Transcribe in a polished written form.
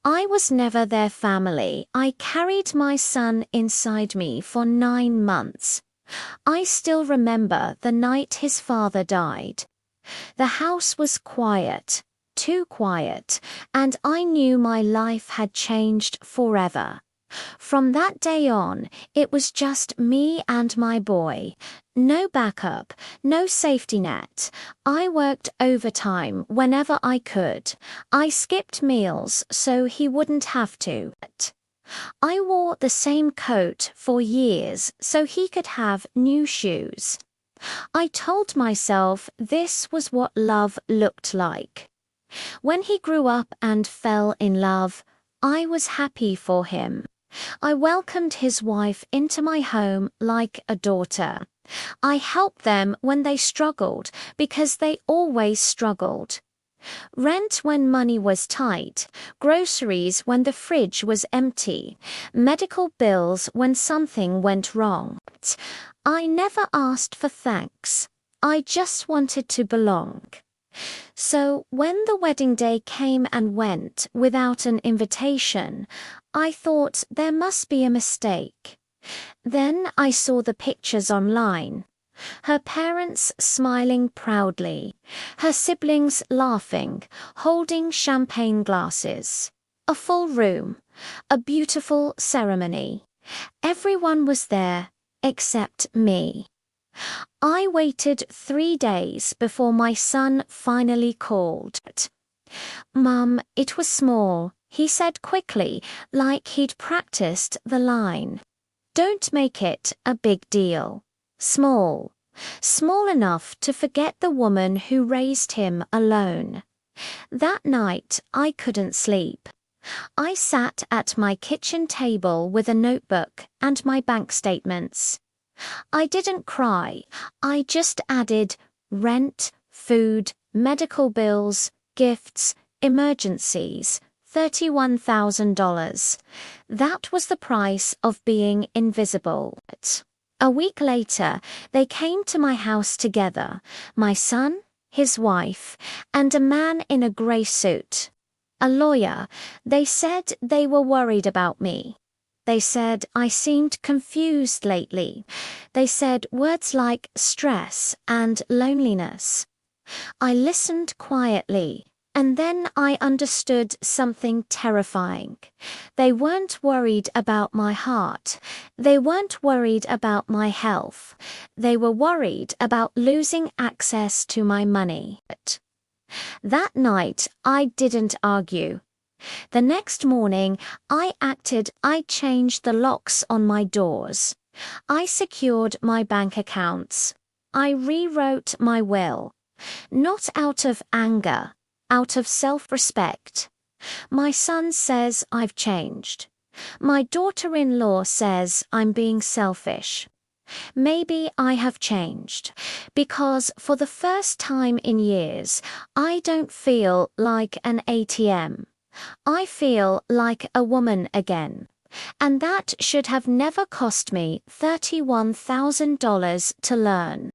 I was never their family. I carried my son inside me for 9 months. I still remember the night his father died. The house was quiet, too quiet, and I knew my life had changed forever. From that day on, it was just me and my boy. No backup, no safety net. I worked overtime whenever I could. I skipped meals so he wouldn't have to. I wore the same coat for years so he could have new shoes. I told myself this was what love looked like. When he grew up and fell in love, I was happy for him. I welcomed his wife into my home like a daughter. I helped them when they struggled because they always struggled. Rent when money was tight, groceries when the fridge was empty, medical bills when something went wrong. I never asked for thanks. I just wanted to belong. So when the wedding day came and went without an invitation, I thought there must be a mistake. Then I saw the pictures online. Her parents smiling proudly, her siblings laughing, holding champagne glasses. A full room, a beautiful ceremony. Everyone was there except me. I waited 3 days before my son finally called. "Mum, it was small," he said quickly, like he'd practiced the line. "Don't make it a big deal. Small. Small enough to forget the woman who raised him alone." That night, I couldn't sleep. I sat at my kitchen table with a notebook and my bank statements. I didn't cry. I just added rent, food, medical bills, gifts, emergencies, $31,000. That was the price of being invisible. A week later, they came to my house together, my son, his wife, and a man in a grey suit. A lawyer. They said they were worried about me. They said I seemed confused lately. They said words like stress and loneliness. I listened quietly, and then I understood something terrifying. They weren't worried about my heart. They weren't worried about my health. They were worried about losing access to my money. That night, I didn't argue. The next morning, I changed the locks on my doors. I secured my bank accounts. I rewrote my will. Not out of anger, out of self-respect. My son says I've changed. My daughter-in-law says I'm being selfish. Maybe I have changed, because for the first time in years, I don't feel like an ATM. I feel like a woman again. And that should have never cost me $31,000 to learn.